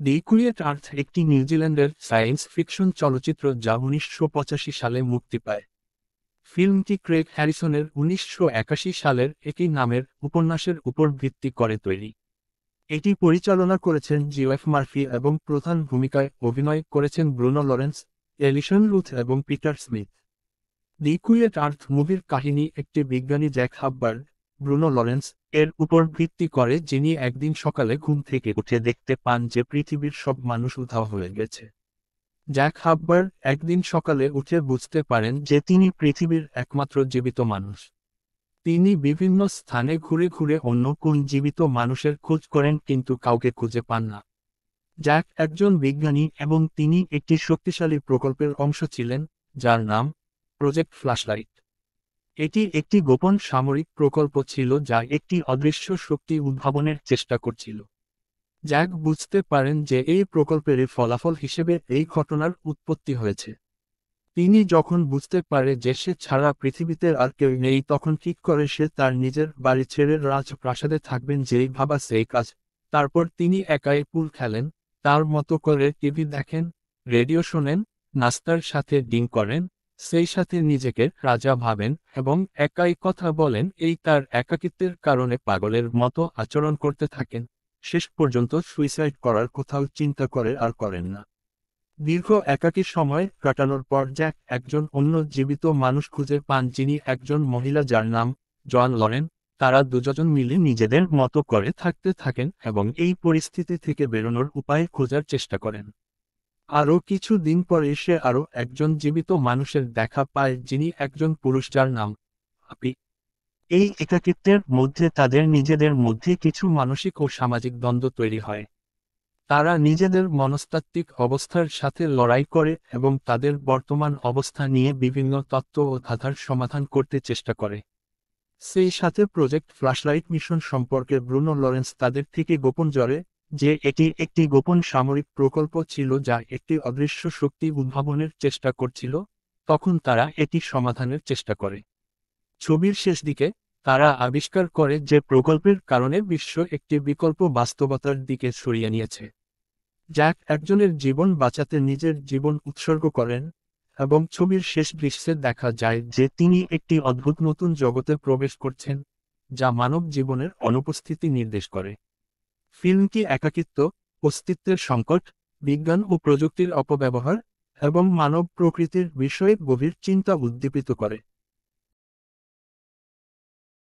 দি কুরিয়েট আর্থ একটি নিউজিল্যান্ডের science fiction চলচ্চিত্র যা 1985 সালে মুক্তি পায়। ফিল্মটি ক্রেগ হ্যারিসনের 1981 সালের একই নামের উপন্যাসের উপর ভিত্তি করে তৈরি। এটি পরিচালনা করেছেন জিওএফ মার্ফি এবং প্রধান ভূমিকায় অভিনয় করেছেন ব্রুনো লরেন্স, এলিসন রুথ এবং পিটার স্মিথ। দি কুরিয়েট আর্থ মুভির কাহিনী একটি বিজ্ঞানী জ্যাক হাববার্ড, ব্রুনো লরেন্স এর উপর ভিত্তি করে, যিনি একদিন সকালে ঘুম থেকে উঠে দেখতে পান যে পৃথিবীর সব মানুষ উধাও হয়ে গেছে। জ্যাক হাববার্ড একদিন সকালে উঠে বুঝতে পারেন যে তিনি পৃথিবীর একমাত্র জীবিত মানুষ। তিনি বিভিন্ন স্থানে ঘুরে ঘুরে অন্য কোন জীবিত মানুষের খোঁজ করেন কিন্তু কাউকে খুঁজে পান না। জ্যাক একজন বিজ্ঞানী এবং তিনি একটি শক্তিশালী প্রকল্পের অংশ ছিলেন, যার নাম প্রজেক্ট ফ্ল্যাশলাইট। এটি একটি গোপন সামরিক প্রকল্প ছিল যা একটি অদৃশ্য শক্তি উদ্ভাবনের চেষ্টা করছিল। জ্যাক বুঝতে পারেন যে এই প্রকল্পের ফলাফল হিসেবে এই ঘটনার উৎপত্তি হয়েছে। তিনি যখন বুঝতে পারে যে সে ছাড়া পৃথিবীতে আর কেউ নেই, তখন ঠিক করে সে তার নিজের বাড়ি ছেড়ে রাজপ্রাসাদে থাকবেন, যেই ভাবা সেই কাজ। তারপর তিনি একাই পুল খেলেন, তার মতো করে টিভি দেখেন, রেডিও শোনেন, নাস্তার সাথে ডিং করেন, সেই সাথে নিজেকে রাজা ভাবেন এবং একাই কথা বলেন। এই তার একাকিত্বের কারণে পাগলের মতো আচরণ করতে থাকেন, শেষ পর্যন্ত সুইসাইড করার কোথাও চিন্তা করে আর করেন না। দীর্ঘ একাকী সময় কাটানোর পর জ্যাক একজন অন্য জীবিত মানুষ খুঁজে পান, যিনি একজন মহিলা যার নাম জন লরেন। তারা দুজন মিলে নিজেদের মতো করে থাকতে থাকেন এবং এই পরিস্থিতি থেকে বেরোনোর উপায় খোঁজার চেষ্টা করেন। আরও কিছু দিন পরে সে আরও একজন জীবিত মানুষের দেখা পায়, যিনি একজন পুরুষ যার নাম আপি। এই একাকিত্বের মধ্যে তাদের নিজেদের মধ্যে কিছু মানসিক ও সামাজিক দ্বন্দ্ব তৈরি হয়। তারা নিজেদের মনস্তাত্ত্বিক অবস্থার সাথে লড়াই করে এবং তাদের বর্তমান অবস্থা নিয়ে বিভিন্ন তত্ত্ব ও ধাঁধার সমাধান করতে চেষ্টা করে। সেই সাথে প্রজেক্ট ফ্ল্যাশলাইট মিশন সম্পর্কে ব্রুনো লরেন্স তাদের থেকে গোপন জরে যে এটি একটি গোপন সামরিক প্রকল্প ছিল যা একটি অদৃশ্য শক্তি উদ্ভাবনের চেষ্টা করছিল। তখন তারা এটি সমাধানের চেষ্টা করে। ছবির শেষ দিকে তারা আবিষ্কার করে যে প্রকল্পের কারণে বিশ্ব একটি বিকল্প বাস্তবতার দিকে সরিয়ে নিয়েছে। জ্যাক একজনের জীবন বাঁচাতে নিজের জীবন উৎসর্গ করেন এবং ছবির শেষ দৃশ্যে দেখা যায় যে তিনি একটি অদ্ভুত নতুন জগতে প্রবেশ করছেন, যা মানব জীবনের অনুপস্থিতি নির্দেশ করে। ফিল্মটি একাকিত্ব, অস্তিত্বের সংকট, বিজ্ঞান ও প্রযুক্তির অপব্যবহার এবং মানব প্রকৃতির বিষয়ে গভীর চিন্তা উদ্দীপিত করে।